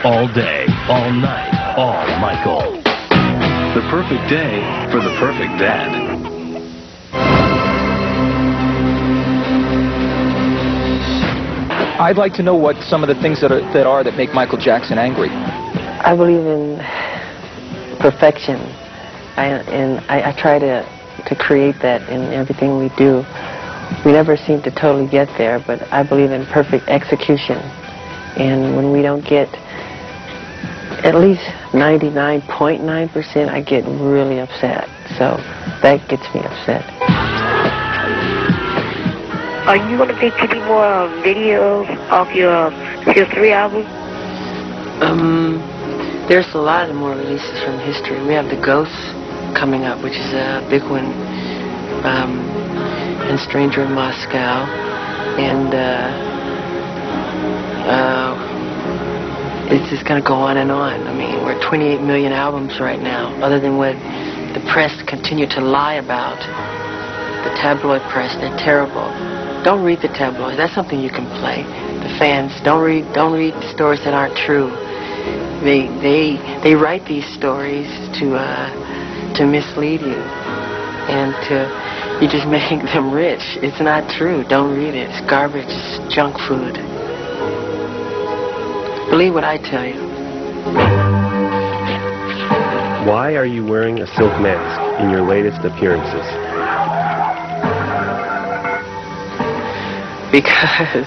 All day, all night, all Michael. The perfect day for the perfect dad. I'd like to know what some of the things that make Michael Jackson angry. I believe in perfection, I try to create that in everything we do. We never seem to totally get there, but I believe in perfect execution. And when we don't get at least 99.9%, I get really upset. So that gets me upset. Are you going to make any more videos of your 3 album? There's a lot of more releases from history. We have The Ghosts coming up, which is a big one, and Stranger in Moscow, and it's just going to go on and on. I mean, we're at 28 million albums right now, other than what the press continue to lie about. The tabloid press, they're terrible. Don't read the tabloids. That's something you can play. The fans, don't read stories that aren't true. They write these stories to mislead you, and you're just making them rich. It's not true. Don't read it. It's garbage. It's junk food. Believe what I tell you. Why are you wearing a silk mask in your latest appearances? Because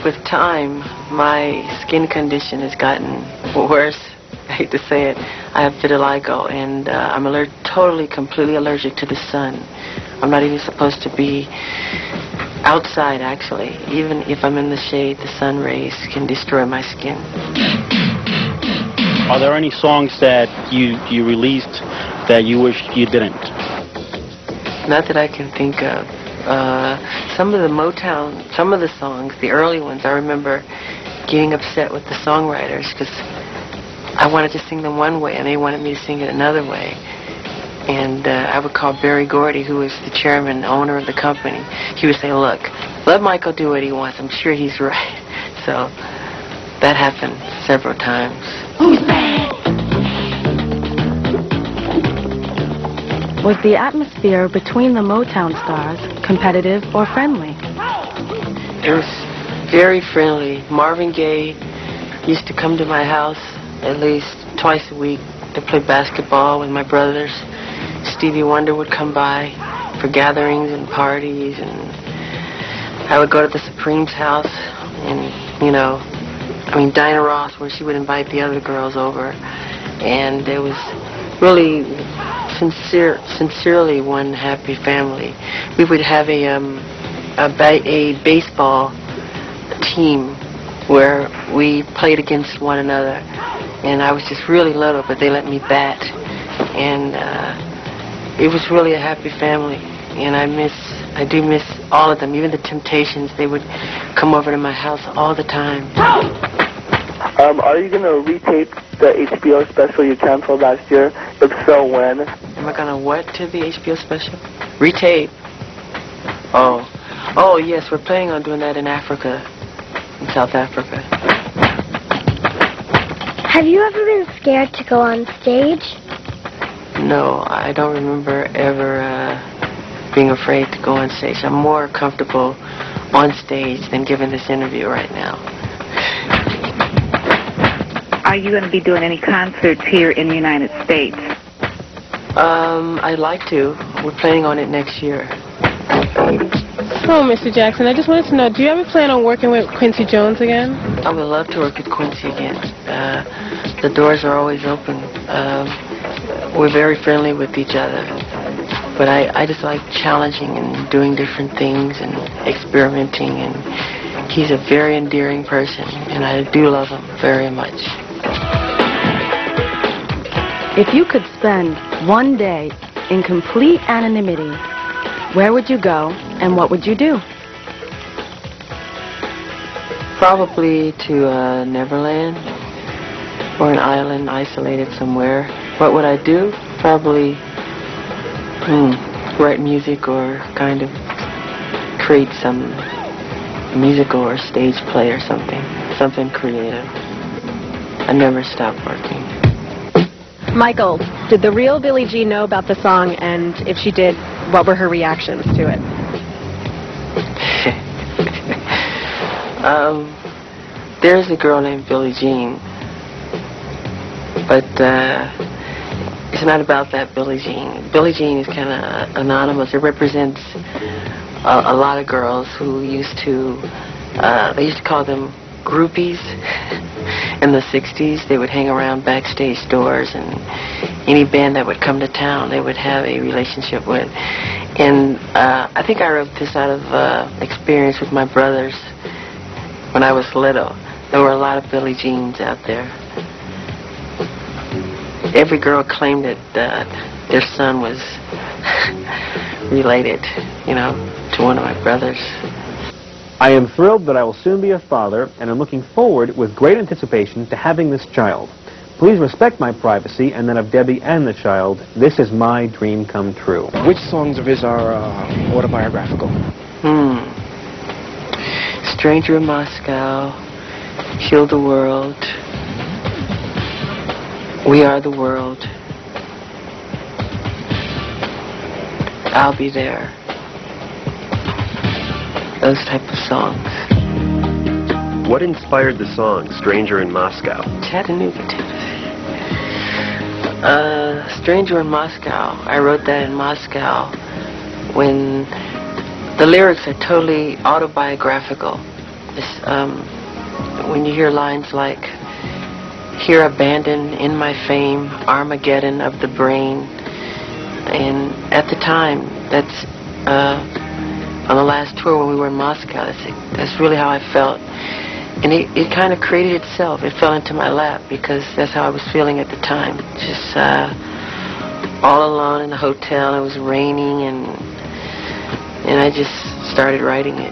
with time, my skin condition has gotten worse. I hate to say it. I have vitiligo, and I'm totally, completely allergic to the sun. I'm not even supposed to be outside, actually. Even if I'm in the shade, the sun rays can destroy my skin. Are there any songs that you released that you wish you didn't? Not that I can think of. Some of the Motown, some of the songs, the early ones, I remember getting upset with the songwriters because I wanted to sing them one way and they wanted me to sing it another way. And I would call Berry Gordy, who was the chairman, owner of the company. He would say, look, let Michael do what he wants. I'm sure he's right. So that happened several times. Who's bad? Was the atmosphere between the Motown stars competitive or friendly? It was very friendly. Marvin Gaye used to come to my house at least twice a week to play basketball with my brothers. Stevie Wonder would come by for gatherings and parties, and I would go to the Supremes' house, and, you know, I mean, Dinah Ross, where she would invite the other girls over, and it was really sincerely one happy family. We would have a baseball team where we played against one another, and I was just really little, but they let me bat, and it was really a happy family, and I do miss all of them. Even the Temptations, they would come over to my house all the time. Are you going to retape the HBO special you canceled last year? If so, when? Am I going to what to the HBO special? Retape. Oh, yes, we're planning on doing that in Africa, in South Africa. Have you ever been scared to go on stage? No, I don't remember ever being afraid to go on stage. I'm more comfortable on stage than giving this interview right now. Are you going to be doing any concerts here in the United States? I'd like to. We're planning on it next year. So, Mr. Jackson, I just wanted to know, do you ever plan on working with Quincy Jones again? I would love to work with Quincy again. The doors are always open. We're very friendly with each other. But I just like challenging and doing different things and experimenting. And he's a very endearing person, and I do love him very much. If you could spend one day in complete anonymity, where would you go and what would you do? Probably to Neverland or an island isolated somewhere. What would I do? Probably write music or kind of create some musical or stage play or something creative. I never stopped working. Michael, did the real Billie Jean know about the song, and if she did, what were her reactions to it? There's a girl named Billie Jean, but it's not about that Billie Jean. Billie Jean is kind of anonymous. It represents a lot of girls who used to, they used to call them groupies in the 60s. They would hang around backstage doors, and any band that would come to town, they would have a relationship with. And I think I wrote this out of experience with my brothers when I was little. There were a lot of Billie Jeans out there. Every girl claimed that their son was related, you know, to one of my brothers. I am thrilled that I will soon be a father, and I'm looking forward with great anticipation to having this child. Please respect my privacy and that of Debbie and the child. This is my dream come true. Which songs of his are autobiographical? Stranger in Moscow, Heal the World, We Are the World, I'll Be There. Those type of songs. What inspired the song Stranger in Moscow? Chattanooga, Tennessee. Stranger in Moscow. I wrote that in Moscow when the lyrics are totally autobiographical. When you hear lines like, here abandoned in my fame, Armageddon of the brain. And at the time, that's on the last tour when we were in Moscow, that's really how I felt. And it kind of created itself. It fell into my lap because that's how I was feeling at the time. Just all alone in the hotel. It was raining, and I just started writing it.